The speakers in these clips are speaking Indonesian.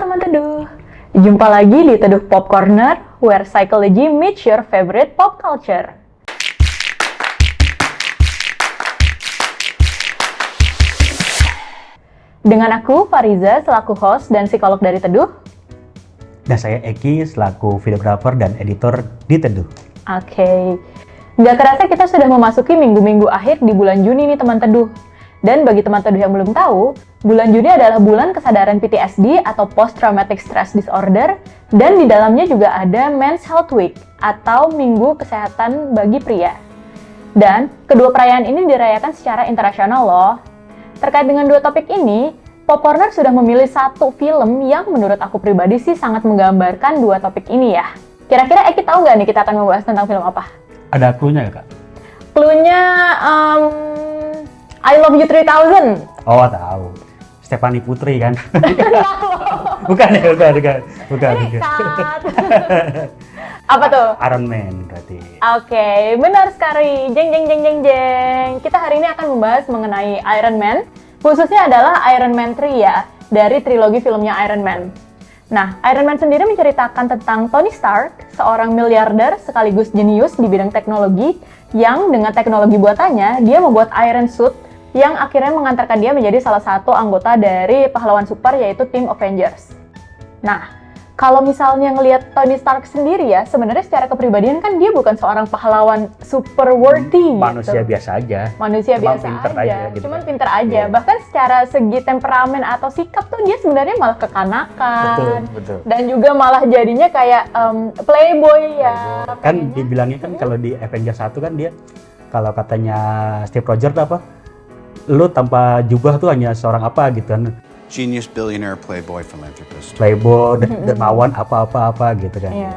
teman teduh, jumpa lagi di Teduh Pop Corner, where psychology meets your favorite pop culture. Dengan aku, Fariza, selaku host dan psikolog dari Teduh. Dan saya Eki, selaku videografer dan editor di Teduh. Oke. Nggak kerasa kita sudah memasuki minggu-minggu akhir di bulan Juni nih teman Teduh. Dan bagi teman Teduh yang belum tahu, bulan Juni adalah bulan kesadaran PTSD atau Post Traumatic Stress Disorder, dan di dalamnya juga ada Men's Health Week atau Minggu Kesehatan bagi pria. Dan kedua perayaan ini dirayakan secara internasional loh. Terkait dengan dua topik ini, Pop Corner sudah memilih satu film yang menurut aku pribadi sih sangat menggambarkan dua topik ini ya. Kira-kira Eki tahu nggak nih kita akan membahas tentang film apa? Ada clue-nya ya, Kak? Clue-nya I Love You 3000. Oh, tahu. Stephanie Putri kan? Bukan ya, bukan. Cut. Apa tuh? Iron Man berarti. Oke, benar sekali. Jeng. Kita hari ini akan membahas mengenai Iron Man. Khususnya adalah Iron Man 3 ya, dari trilogi filmnya Iron Man. Nah, Iron Man sendiri menceritakan tentang Tony Stark, seorang miliarder sekaligus jenius di bidang teknologi, yang dengan teknologi buatannya, dia membuat Iron Suit yang akhirnya mengantarkan dia menjadi salah satu anggota dari pahlawan super yaitu Team Avengers. Nah, kalau misalnya ngelihat Tony Stark sendiri ya, sebenarnya secara kepribadian kan dia bukan seorang pahlawan super worthy Manusia gitu. biasa aja. Manusia Cuman biasa pinter aja, gitu cuman kan. pinter aja. Iya. Bahkan secara segi temperamen atau sikap tuh dia sebenarnya malah kekanakan. Betul. Dan juga malah jadinya kayak playboy ya. Kan dibilangnya kan kalau di Avengers 1 kan dia, kalau katanya Steve Rogers apa? Lu tanpa jubah tuh hanya seorang apa gitu kan. Genius, billionaire, playboy, philanthropist. Playboy, dermawan, apa-apa gitu kan. Iya.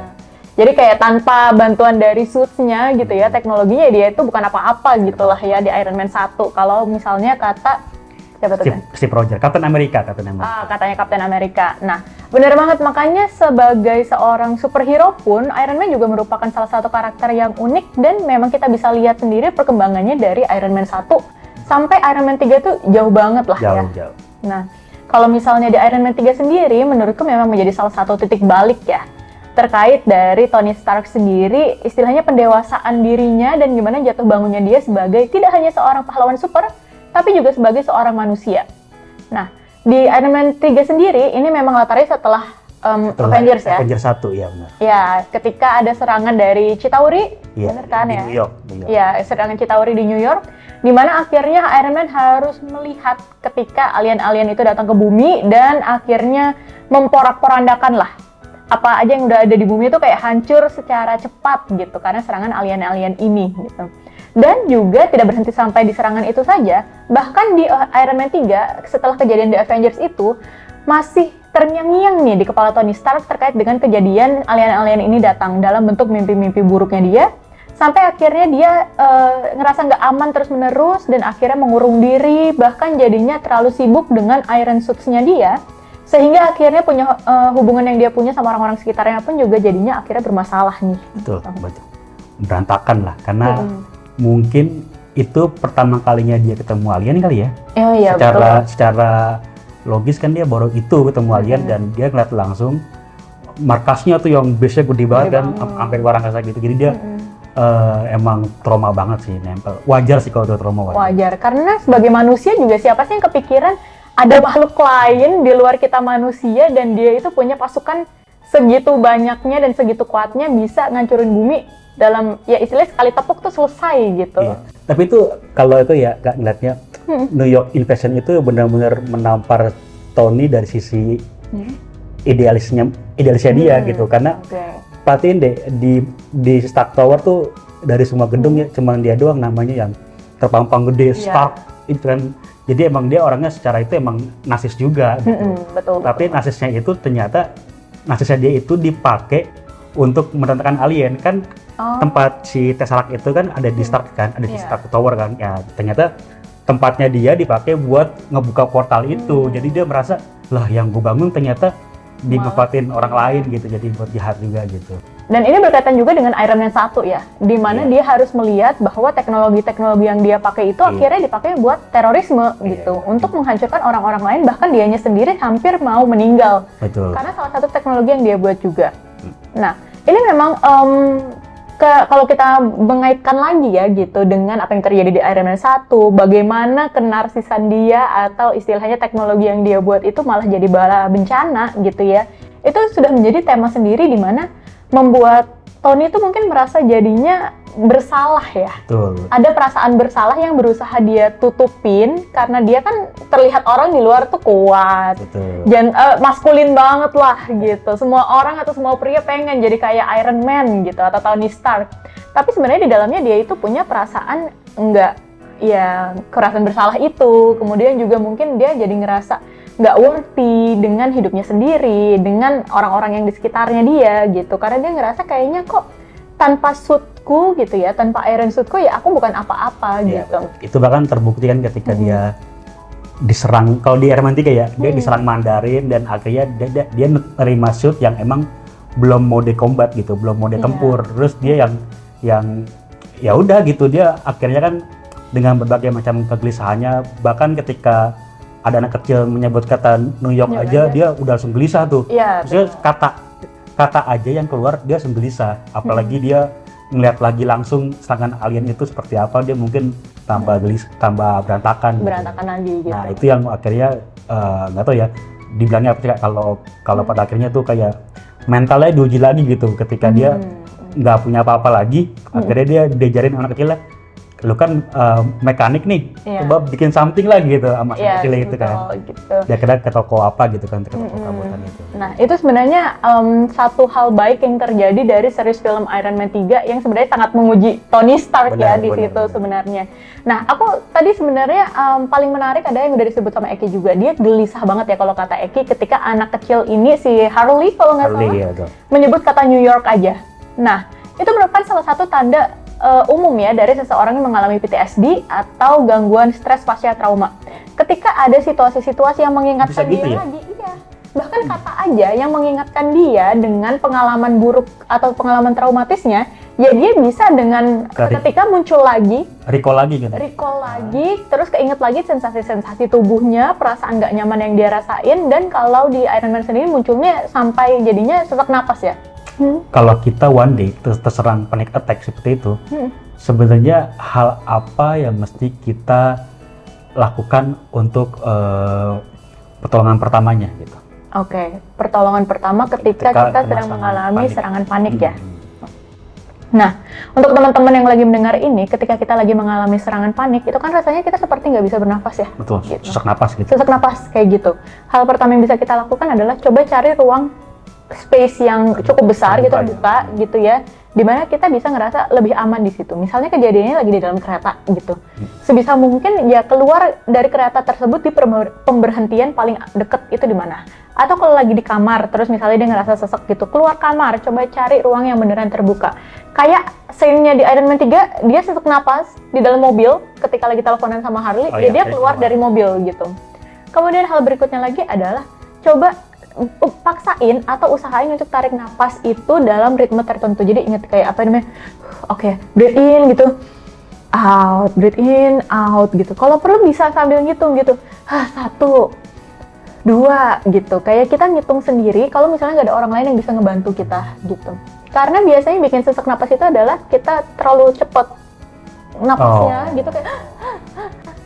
Jadi kayak tanpa bantuan dari suits-nya gitu ya, teknologinya dia itu bukan apa-apa gitu lah ya di Iron Man 1. Kalau misalnya kata siapa tuh? Steve Rogers, Captain America. Katanya Captain America. Nah, benar banget, makanya sebagai seorang superhero pun Iron Man juga merupakan salah satu karakter yang unik dan memang kita bisa lihat sendiri perkembangannya dari Iron Man 1 sampai Iron Man 3 tuh jauh banget lah ya. Jauh. Nah, kalau misalnya di Iron Man 3 sendiri, menurutku memang menjadi salah satu titik balik ya. Terkait dari Tony Stark sendiri, istilahnya pendewasaan dirinya dan gimana jatuh bangunnya dia sebagai tidak hanya seorang pahlawan super, tapi juga sebagai seorang manusia. Nah, di Iron Man 3 sendiri, ini memang latarnya setelah Avengers ya. Avengers 1, ya benar. Ya, ketika ada serangan dari Chitauri, benar kan di ya? New York. Ya, serangan Chitauri di New York, di mana akhirnya Iron Man harus melihat ketika alien-alien itu datang ke bumi dan akhirnya memporak-porandakan lah apa aja yang udah ada di bumi itu kayak hancur secara cepat gitu karena serangan alien-alien ini gitu. Dan juga tidak berhenti sampai di serangan itu saja, bahkan di Iron Man 3 setelah kejadian The Avengers itu masih terngiang-ngiang nih di kepala Tony Stark terkait dengan kejadian alien-alien ini datang dalam bentuk mimpi-mimpi buruknya dia. Sampai akhirnya dia ngerasa nggak aman terus-menerus dan akhirnya mengurung diri, bahkan jadinya terlalu sibuk dengan Iron Suits-nya dia, sehingga akhirnya punya hubungan yang dia punya sama orang-orang sekitarnya pun juga jadinya akhirnya bermasalah nih. Betul. Berantakan lah, karena mungkin itu pertama kalinya dia ketemu alien kali ya. Oh iya, Secara logis kan dia baru itu ketemu alien dan dia ngeliat langsung markasnya tuh yang base-nya gede banget kan, sampai luar angkasa gitu. Jadi dia emang trauma banget sih, nempel. Wajar sih kalau udah trauma. Wajar, karena sebagai manusia juga siapa sih yang kepikiran ada makhluk lain di luar kita manusia dan dia itu punya pasukan segitu banyaknya dan segitu kuatnya bisa ngancurin bumi dalam ya istilahnya sekali tepuk tuh selesai gitu. Iya. Tapi itu kalau itu ya gak ngeliatnya New York Invasion itu benar-benar menampar Tony dari sisi idealisnya dia gitu, karena perhatiin deh di Stark Tower tuh dari semua gedung ya cuma dia doang namanya yang terpampang gede Stark itu kan. Jadi emang dia orangnya secara itu emang nasis juga gitu. Betul. Tapi nasisnya itu ternyata nasisnya dia itu dipakai untuk menentangkan alien kan. Tempat si Tesseract itu kan ada di Stark kan, ada di Stark Tower kan. Ya ternyata tempatnya dia dipakai buat ngebuka portal itu. Jadi dia merasa lah yang gue bangun ternyata dimanfaatin orang lain gitu, jadi buat jahat juga gitu. Dan ini berkaitan juga dengan Iron Man 1 ya, di mana dia harus melihat bahwa teknologi-teknologi yang dia pakai itu akhirnya dipakai buat terorisme gitu, untuk menghancurkan orang-orang lain, bahkan dianya sendiri hampir mau meninggal. Betul. Karena salah satu teknologi yang dia buat juga. Nah, ini memang kalau kita mengaitkan lagi ya gitu dengan apa yang terjadi di Iron Man 1, bagaimana kenarsisan dia atau istilahnya teknologi yang dia buat itu malah jadi bala bencana gitu ya. Itu sudah menjadi tema sendiri di mana membuat Tony itu mungkin merasa jadinya bersalah ya. Betul. Ada perasaan bersalah yang berusaha dia tutupin karena dia kan terlihat orang di luar tuh kuat. Betul. Maskulin banget lah gitu. Semua orang atau semua pria pengen jadi kayak Iron Man gitu atau Tony Stark. Tapi sebenarnya di dalamnya dia itu punya perasaan perasaan bersalah itu. Kemudian juga mungkin dia jadi ngerasa nggak worthy dengan hidupnya sendiri, dengan orang-orang yang di sekitarnya dia gitu. Karena dia ngerasa kayaknya kok tanpa suitku gitu ya, tanpa iron suitku ya aku bukan apa-apa gitu. Itu bahkan terbukti kan ketika dia diserang, kalau di Iron Man 3 ya, dia diserang Mandarin dan akhirnya dia nerima suit yang emang belum mode combat gitu, belum mode tempur. Terus dia yang ya udah gitu, dia akhirnya kan dengan berbagai macam kegelisahannya, bahkan ketika ada anak kecil menyebut kata New York aja, dia udah langsung gelisah tuh. Maksudnya kata aja yang keluar dia langsung gelisah. Apalagi dia ngeliat lagi langsung serangan alien itu seperti apa, dia mungkin tambah berantakan lagi gitu. Nah itu yang akhirnya nggak tahu ya, dibilangnya apa, kalau pada akhirnya tuh kayak mentalnya diuji lagi gitu ketika dia nggak punya apa-apa lagi. Akhirnya dia diajarin anak kecil lah, lu kan mekanik nih, coba bikin something lah gitu sama kecil gitu kan. Gitu. Dia kira ke toko apa gitu kan, ke toko perabotan itu. Nah itu sebenarnya satu hal baik yang terjadi dari series film Iron Man 3 yang sebenarnya sangat menguji Tony Stark di situ sebenarnya. Nah aku tadi sebenarnya paling menarik ada yang udah disebut sama Eki juga, dia gelisah banget ya kalau kata Eki ketika anak kecil ini si Harley kalau nggak salah menyebut kata New York aja. Nah itu merupakan salah satu tanda umum ya dari seseorang yang mengalami PTSD atau gangguan stres pasca trauma. Ketika ada situasi-situasi yang mengingatkan dia lagi, bahkan kata aja yang mengingatkan dia dengan pengalaman buruk atau pengalaman traumatisnya, ya dia bisa dengan ketika muncul lagi, recall lagi, terus keinget lagi sensasi-sensasi tubuhnya, perasaan nggak nyaman yang dia rasain, dan kalau di Iron Man sendiri munculnya sampai jadinya sesak napas ya. Kalau kita one day terserang panic attack seperti itu, sebenarnya hal apa yang mesti kita lakukan untuk pertolongan pertamanya gitu? Oke, pertolongan pertama ketika kita sedang mengalami serangan panik ya. Nah, untuk teman-teman yang lagi mendengar ini, ketika kita lagi mengalami serangan panik, itu kan rasanya kita seperti nggak bisa bernafas ya. Betul, gitu. Sesak napas gitu. Sesak napas, kayak gitu. Hal pertama yang bisa kita lakukan adalah coba cari ruang space yang cukup besar gitu, terbuka gitu ya, dimana kita bisa ngerasa lebih aman di situ. Misalnya kejadiannya lagi di dalam kereta gitu, sebisa mungkin ya keluar dari kereta tersebut di pemberhentian paling deket itu di mana. Atau kalau lagi di kamar, terus misalnya dia ngerasa sesek gitu, keluar kamar, coba cari ruang yang beneran terbuka. Kayak scene-nya di Iron Man 3, dia sesak napas di dalam mobil ketika lagi teleponan sama Harley, dia keluar dari mobil gitu. Kemudian hal berikutnya lagi adalah coba paksain atau usahain untuk tarik napas itu dalam ritme tertentu. Jadi ingat kayak apa namanya, breathe in gitu, out, breathe in, out gitu. Kalau perlu bisa sambil ngitung gitu, 1, 2 gitu. Kayak kita ngitung sendiri kalau misalnya nggak ada orang lain yang bisa ngebantu kita gitu. Karena biasanya bikin sesak napas itu adalah kita terlalu cepet napasnya gitu,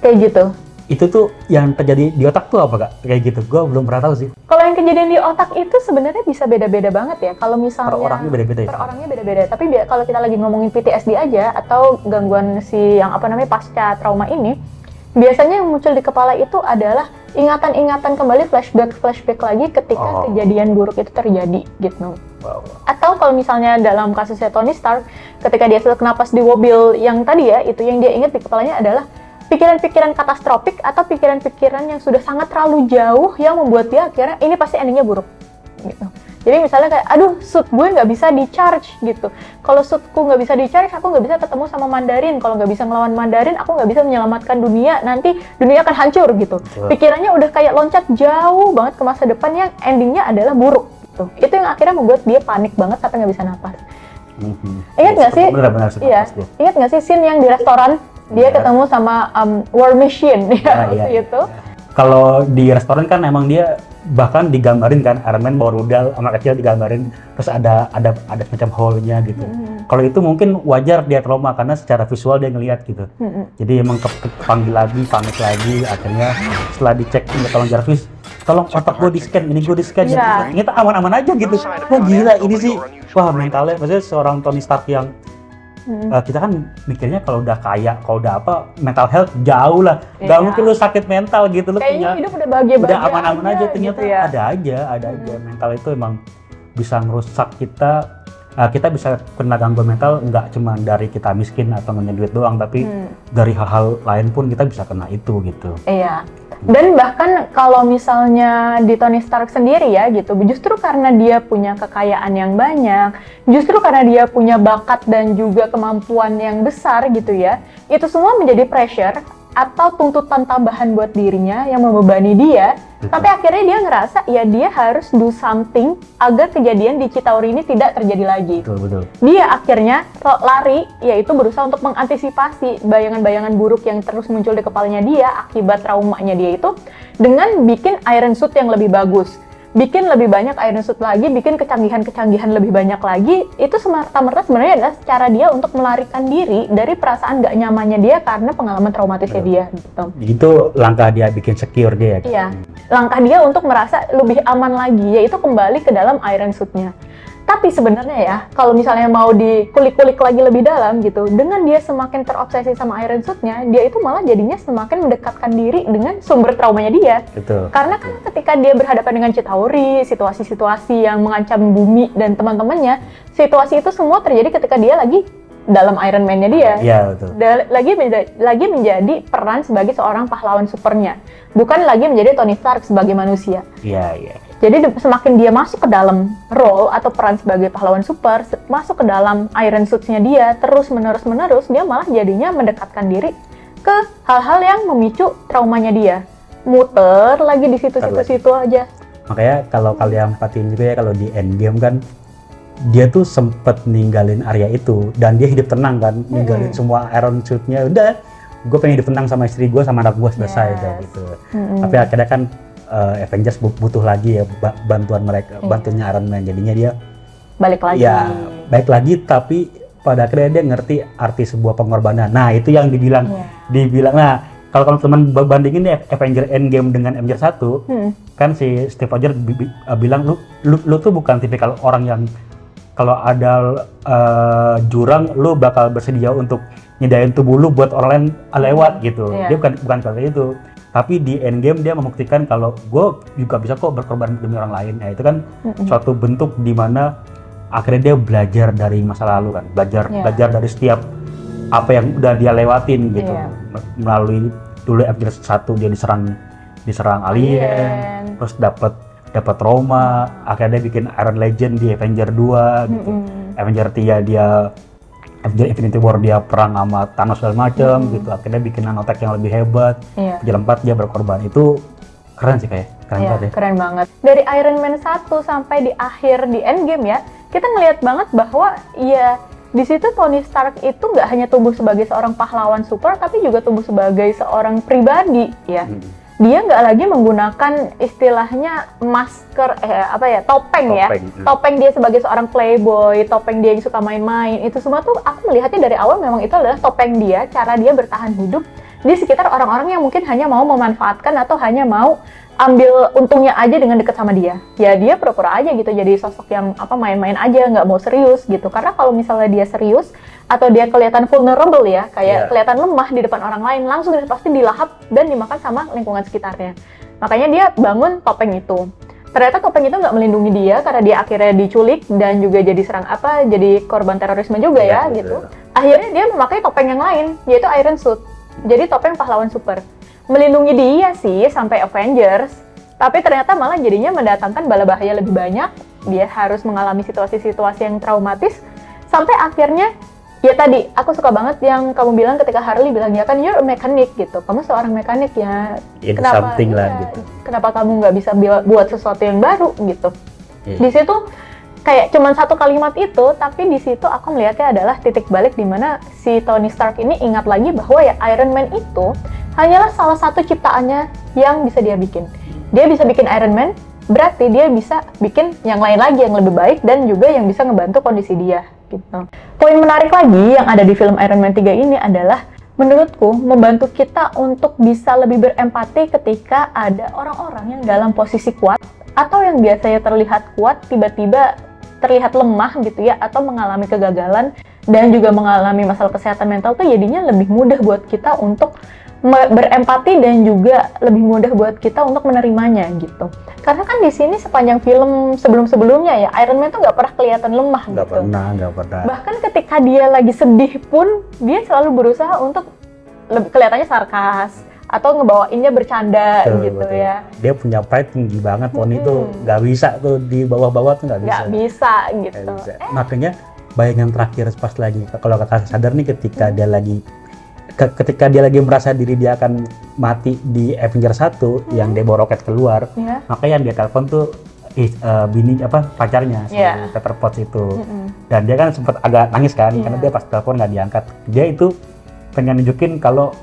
kayak gitu. Itu tuh yang terjadi di otak tuh apa Kak? Kayak gitu, gue belum pernah tahu sih. Kalau yang kejadian di otak itu sebenarnya bisa beda-beda banget ya. Kalau misalnya per orangnya beda-beda ya? Per orangnya beda-beda. Tapi kalau kita lagi ngomongin PTSD aja atau gangguan yang pasca trauma ini, biasanya yang muncul di kepala itu adalah ingatan-ingatan kembali, flashback lagi ketika kejadian buruk itu terjadi gitu. Atau kalau misalnya dalam kasusnya Tony Stark, ketika dia sesak napas di mobil yang tadi ya, itu yang dia ingat di kepalanya adalah pikiran-pikiran katastrofik atau pikiran-pikiran yang sudah sangat terlalu jauh yang membuat dia akhirnya ini pasti endingnya buruk gitu. Jadi misalnya kayak, aduh suit gue nggak bisa di-charge gitu. Kalau suitku nggak bisa di-charge, aku nggak bisa ketemu sama Mandarin. Kalau nggak bisa ngelawan Mandarin, aku nggak bisa menyelamatkan dunia. Nanti dunia akan hancur gitu. Pikirannya udah kayak loncat jauh banget ke masa depan yang endingnya adalah buruk gitu. Itu yang akhirnya membuat dia panik banget sampai nggak bisa napas. Ingat nggak sih? Benar-benar Iya. Ingat nggak sih scene yang di restoran dia ketemu sama War Machine ya waktu itu? Kalau di restoran kan emang dia bahkan digambarin kan Iron Man bawa rudal anak kecil digambarin, terus ada semacam hole-nya gitu. Kalau itu mungkin wajar dia trauma karena secara visual dia ngelihat gitu. Jadi emang kepanggil lagi, panik lagi, akhirnya setelah dicek tolong Jarvis, tolong otak gue di scan, ini gue di scan. Ternyata aman-aman aja gitu. Wah gila ini sih, wah mentalnya, maksudnya seorang Tony Stark yang kita kan mikirnya kalau udah kaya, kalau udah apa, mental health jauh lah. Gak mungkin lu sakit mental gitu, lu kayaknya punya hidup udah bahagia-bahagia udah aman-aman aja, ternyata gitu ya. ada aja. Mental itu emang bisa ngerusak kita. Kita bisa kena gangguan mental nggak cuma dari kita miskin atau punya duit doang, tapi dari hal-hal lain pun kita bisa kena itu gitu. Iya. Dan bahkan kalau misalnya di Tony Stark sendiri ya gitu, justru karena dia punya kekayaan yang banyak, justru karena dia punya bakat dan juga kemampuan yang besar gitu ya, itu semua menjadi pressure atau tuntutan tambahan buat dirinya yang membebani dia. Tapi akhirnya dia ngerasa ya dia harus do something agar kejadian di Chitauri ini tidak terjadi lagi. Betul. Dia akhirnya lari, yaitu berusaha untuk mengantisipasi bayangan-bayangan buruk yang terus muncul di kepalanya dia akibat traumanya dia itu dengan bikin Iron Suit yang lebih bagus. Bikin lebih banyak Iron Suit lagi, bikin kecanggihan-kecanggihan lebih banyak lagi, itu semerta-merta sebenarnya adalah cara dia untuk melarikan diri dari perasaan gak nyamannya dia karena pengalaman traumatisnya dia gitu. Itu langkah dia bikin secure dia ya? Iya, langkah dia untuk merasa lebih aman lagi, yaitu kembali ke dalam Iron Suit-nya. Tapi sebenarnya ya, kalau misalnya mau dikulik-kulik lagi lebih dalam gitu, dengan dia semakin terobsesi sama Iron Suit-nya, dia itu malah jadinya semakin mendekatkan diri dengan sumber traumanya dia. Betul. Karena kan ketika dia berhadapan dengan Chitauri, situasi-situasi yang mengancam bumi dan teman-temannya, situasi itu semua terjadi ketika dia lagi dalam Iron Man-nya dia. Iya, betul. Lagi menjadi peran sebagai seorang pahlawan supernya, bukan lagi menjadi Tony Stark sebagai manusia. Iya. Jadi semakin dia masuk ke dalam role atau peran sebagai pahlawan super, masuk ke dalam Iron Suit-nya dia, terus menerus, dia malah jadinya mendekatkan diri ke hal-hal yang memicu traumanya dia. Muter lagi di situ-situ aja. Makanya kalau kalian perhatiin juga ya, kalau di Endgame kan, dia tuh sempet ninggalin area itu, dan dia hidup tenang kan, ninggalin semua Iron Suit-nya, udah, gue pengen hidup tenang sama istri gue, sama anak gue, selesai udah gitu. Tapi akhirnya kan, Avengers butuh lagi ya bantuan mereka, bantunya Iron Man, jadinya dia balik lagi. Ya, baik lagi, tapi pada akhirnya dia ngerti arti sebuah pengorbanan. Nah, itu yang dibilang. Nah, kalau teman bandingin nih Avengers Endgame dengan Avengers 1, kan si Steve Rogers bilang lu tuh bukan tipikal orang yang kalau ada jurang lu bakal bersedia untuk nyedain tubuh lu buat orang lain lewat gitu. Dia bukan seperti itu. Tapi di Endgame dia membuktikan kalau gue juga bisa kok berkorban demi orang lain. Nah, itu kan suatu bentuk di mana akhirnya dia belajar dari masa lalu kan, belajar dari setiap apa yang udah dia lewatin gitu. Melalui dulu Avengers 1 dia diserang alien, terus dapat trauma, akhirnya dia bikin Iron Legend di Avengers 2 gitu. Avengers 3 dia Infinity War dia perang sama Thanos segala macam gitu, akhirnya bikin nanotech yang lebih hebat. Avengers 4 dia berkorban. Itu keren sih keren banget ya. Keren banget. Dari Iron Man 1 sampai di akhir di Endgame ya, kita ngelihat banget bahwa ya di situ Tony Stark itu nggak hanya tumbuh sebagai seorang pahlawan super, tapi juga tumbuh sebagai seorang pribadi ya. Dia nggak lagi menggunakan istilahnya masker, topeng ya. Topeng dia sebagai seorang playboy, topeng dia yang suka main-main. Itu semua tuh aku melihatnya dari awal memang itu adalah topeng dia, cara dia bertahan hidup di sekitar orang-orang yang mungkin hanya mau memanfaatkan atau hanya mau ambil untungnya aja dengan dekat sama dia. Ya dia pura-pura aja gitu, jadi sosok yang main-main aja, nggak mau serius gitu. Karena kalau misalnya dia serius atau dia kelihatan vulnerable ya, kayak kelihatan lemah di depan orang lain, langsung pasti dilahap dan dimakan sama lingkungan sekitarnya. Makanya dia bangun topeng itu. Ternyata topeng itu nggak melindungi dia karena dia akhirnya diculik dan juga jadi jadi korban terorisme juga gitu. Akhirnya dia memakai topeng yang lain, yaitu Iron Suit. Jadi topeng pahlawan super. Melindungi dia sih sampai Avengers, tapi ternyata malah jadinya mendatangkan bala bahaya lebih banyak. Dia harus mengalami situasi-situasi yang traumatis sampai akhirnya ya tadi aku suka banget yang kamu bilang ketika Harley bilang ya kan you're a mechanic gitu, kamu seorang mekanik ya, gitu. Kenapa kamu nggak bisa buat sesuatu yang baru gitu. Di situ kayak cuman satu kalimat itu, tapi di situ aku melihatnya adalah titik balik di mana si Tony Stark ini ingat lagi bahwa ya Iron Man itu hanyalah salah satu ciptaannya yang bisa dia bikin. Dia bisa bikin Iron Man, berarti dia bisa bikin yang lain lagi yang lebih baik dan juga yang bisa ngebantu kondisi dia gitu. Poin menarik lagi yang ada di film Iron Man 3 ini adalah menurutku membantu kita untuk bisa lebih berempati ketika ada orang-orang yang dalam posisi kuat atau yang biasanya terlihat kuat tiba-tiba terlihat lemah gitu ya, atau mengalami kegagalan dan juga mengalami masalah kesehatan mental tuh jadinya lebih mudah buat kita untuk berempati dan juga lebih mudah buat kita untuk menerimanya gitu. Karena kan di sini sepanjang film sebelum-sebelumnya ya Iron Man tuh nggak pernah kelihatan lemah nggak gitu. Nggak pernah. Bahkan ketika dia lagi sedih pun dia selalu berusaha untuk kelihatannya sarkas atau ngebawainnya bercanda gitu ya. Dia punya pride tinggi banget, Tony tuh nggak bisa tuh di bawah-bawah tuh nggak bisa. Nggak bisa gitu. Gak bisa. Makanya bayangan terakhir pas lagi kalau kakak sadar nih ketika dia lagi merasa diri dia akan mati di Avengers 1 yang dia bawa roket keluar, makanya yang dia telepon tuh bini pacarnya si Pepper Potts itu. Dan dia kan sempat agak nangis kan karena dia pas telepon nggak diangkat. Dia itu pengen nunjukin kalau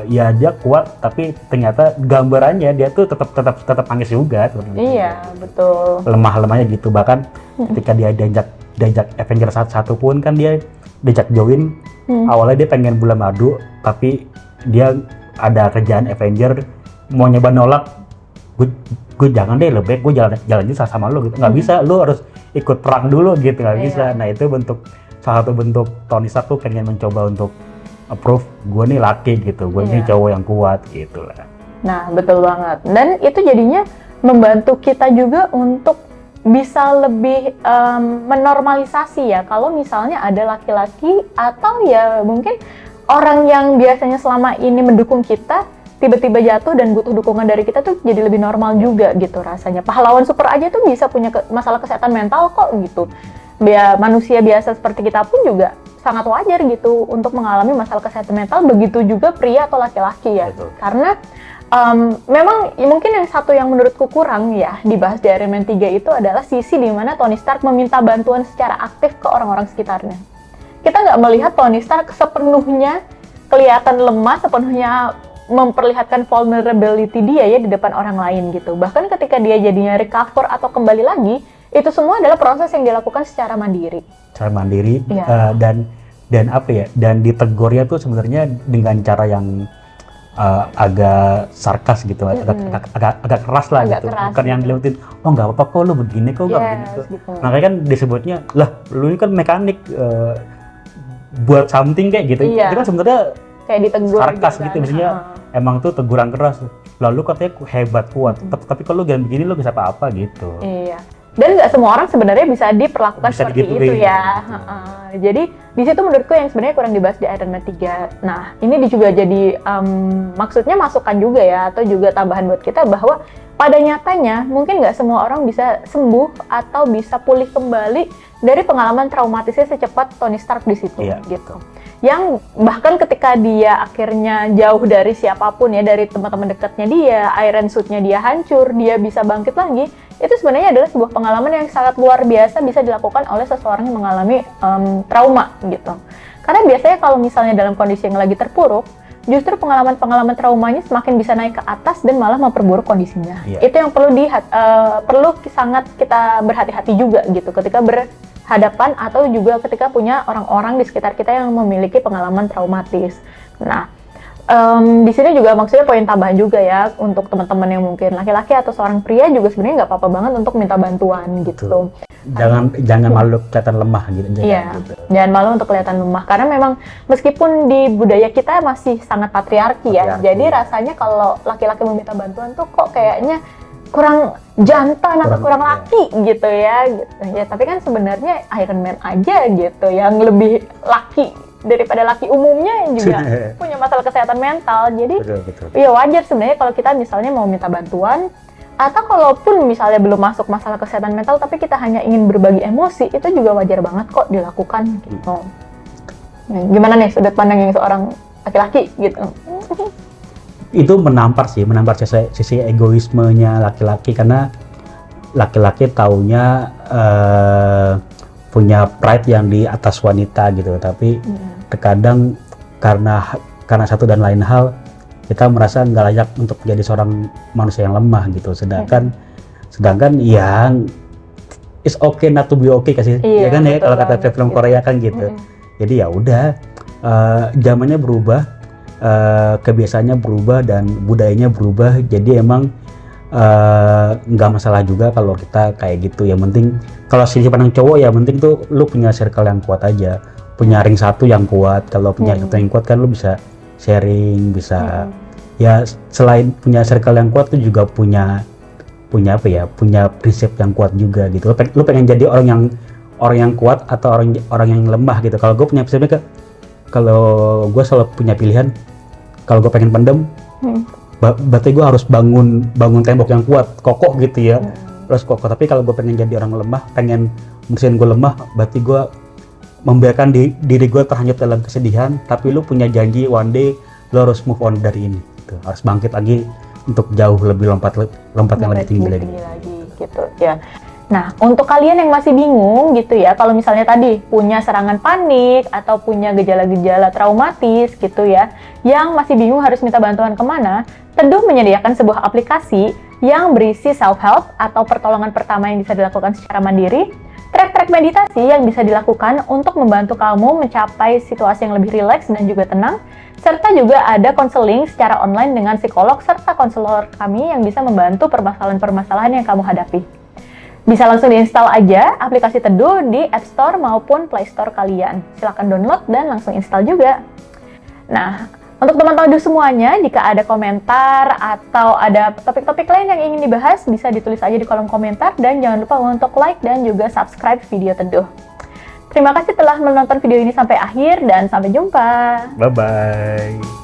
ya dia kuat, tapi ternyata gambarannya dia tuh tetap nangis juga. Iya, betul. Lemah-lemahnya gitu. Bahkan ketika dia diajak Avengers 1 pun kan dia diajak join. Awalnya dia pengen bulan madu, tapi dia ada kerjaan Avenger, mau nyoba nolak. Gue jangan deh, lebih gue jalan aja sama lo gitu. Nggak bisa, lo harus ikut perang dulu gitu, nggak bisa. Nah itu salah satu bentuk Tony Stark tuh pengen mencoba untuk approve gue nih laki gitu, gue nih cowok yang kuat gitu lah. Nah betul banget, dan itu jadinya membantu kita juga untuk bisa lebih menormalisasi ya kalau misalnya ada laki-laki atau ya mungkin orang yang biasanya selama ini mendukung kita tiba-tiba jatuh dan butuh dukungan dari kita tuh jadi lebih normal juga gitu rasanya. Pahlawan super aja tuh bisa punya masalah kesehatan mental kok gitu. Manusia biasa seperti kita pun juga sangat wajar gitu untuk mengalami masalah kesehatan mental, begitu juga pria atau laki-laki ya. Betul. Karena memang mungkin yang satu yang menurutku kurang ya dibahas di Iron Man 3 itu adalah sisi di mana Tony Stark meminta bantuan secara aktif ke orang-orang sekitarnya. Kita nggak melihat Tony Stark sepenuhnya kelihatan lemah, sepenuhnya memperlihatkan vulnerability dia ya di depan orang lain gitu. Bahkan ketika dia jadinya recover atau kembali lagi, itu semua adalah proses yang dilakukan secara mandiri. Secara mandiri dan apa ya? Dan ditegurnya tuh sebenarnya dengan cara yang agak sarkas gitu, agak keras lah gitu. Bukan yang dilewatin, oh nggak apa-apa kok lu begini kok nggak begini kok. Gitu. Makanya kan disebutnya lah, lu ini kan mekanik buat something kayak gitu. Itu kan sebenarnya kayak ditegur sarkas gitu, maksudnya emang tuh teguran keras. Lalu katanya hebat kuat, tapi kalau lu jangan begini lu bisa apa-apa gitu. Iya. Dan nggak semua orang sebenarnya bisa diperlakukan seperti itu ya. Jadi di situ menurutku yang sebenarnya kurang dibahas di Iron Man 3. Nah ini juga jadi maksudnya masukan juga ya, atau juga tambahan buat kita bahwa pada nyatanya mungkin nggak semua orang bisa sembuh atau bisa pulih kembali dari pengalaman traumatisnya secepat Tony Stark di situ gitu. Yang bahkan ketika dia akhirnya jauh dari siapapun ya, dari teman-teman dekatnya dia, Iron Suit-nya dia hancur, dia bisa bangkit lagi, itu sebenarnya adalah sebuah pengalaman yang sangat luar biasa bisa dilakukan oleh seseorang yang mengalami trauma gitu. Karena biasanya kalau misalnya dalam kondisi yang lagi terpuruk, justru pengalaman-pengalaman traumanya semakin bisa naik ke atas dan malah memperburuk kondisinya. Itu yang perlu sangat kita berhati-hati juga gitu ketika berhadapan atau juga ketika punya orang-orang di sekitar kita yang memiliki pengalaman traumatis. Nah, di sini juga maksudnya poin tambahan juga ya untuk teman-teman yang mungkin laki-laki atau seorang pria juga sebenarnya nggak apa-apa banget untuk minta bantuan gitu. Jangan malu kelihatan lemah gitu. Jangan malu untuk kelihatan lemah karena memang meskipun di budaya kita masih sangat patriarki ya. Jadi rasanya kalau laki-laki meminta bantuan tuh kok kayaknya kurang jantan atau kurang laki gitu ya. Ya tapi kan sebenarnya Iron Man aja gitu yang lebih laki daripada laki umumnya yang juga punya masalah kesehatan mental. Jadi ya wajar sebenarnya kalau kita misalnya mau minta bantuan, atau kalaupun misalnya belum masuk masalah kesehatan mental tapi kita hanya ingin berbagi emosi, itu juga wajar banget kok dilakukan gitu. Nah, gimana nih sudut pandang yang seorang laki-laki gitu? Itu menampar sisi egoismenya laki-laki, karena laki-laki taunya punya pride yang di atas wanita gitu, tapi terkadang karena satu dan lain hal kita merasa nggak layak untuk menjadi seorang manusia yang lemah gitu, sedangkan yang it's okay not to be okay kasih ya kan ya kalau kata film Korea kan gitu. Jadi ya udah zamannya berubah, kebiasaannya berubah dan budayanya berubah, jadi emang nggak masalah juga kalau kita kayak gitu. Yang penting kalau sisi pandang cowok ya penting tuh lu punya circle yang kuat aja, punya ring satu yang kuat. Kalau punya satu yang kuat kan lu bisa sharing, bisa ya selain punya circle yang kuat tuh juga punya apa ya, punya prinsip yang kuat juga gitu. Lu pengen jadi orang yang kuat atau orang yang lemah gitu. Kalau gue punya prinsipnya kalau gue selalu punya pilihan, kalau gue pengen pendem berarti gue harus bangun tembok yang kuat, kokoh gitu ya, terus kokoh. Tapi kalau gue pengen jadi orang lemah, pengen mesin gue lemah, berarti gue membiarkan diri gue terhanyut dalam kesedihan. Tapi lu punya janji one day lu harus move on dari ini gitu. Harus bangkit lagi untuk jauh lebih lompat yang lebih tinggi lagi gitu ya. Nah, untuk kalian yang masih bingung gitu ya, kalau misalnya tadi punya serangan panik atau punya gejala-gejala traumatis gitu ya, yang masih bingung harus minta bantuan kemana, Teduh menyediakan sebuah aplikasi yang berisi self-help atau pertolongan pertama yang bisa dilakukan secara mandiri, track-track meditasi yang bisa dilakukan untuk membantu kamu mencapai situasi yang lebih rileks dan juga tenang, serta juga ada konseling secara online dengan psikolog serta konselor kami yang bisa membantu permasalahan-permasalahan yang kamu hadapi. Bisa langsung diinstal aja aplikasi Teduh di App Store maupun Play Store kalian. Silahkan download dan langsung install juga. Nah, untuk teman-teman Teduh semuanya, jika ada komentar atau ada topik-topik lain yang ingin dibahas, bisa ditulis aja di kolom komentar dan jangan lupa untuk like dan juga subscribe video Teduh. Terima kasih telah menonton video ini sampai akhir dan sampai jumpa. Bye-bye.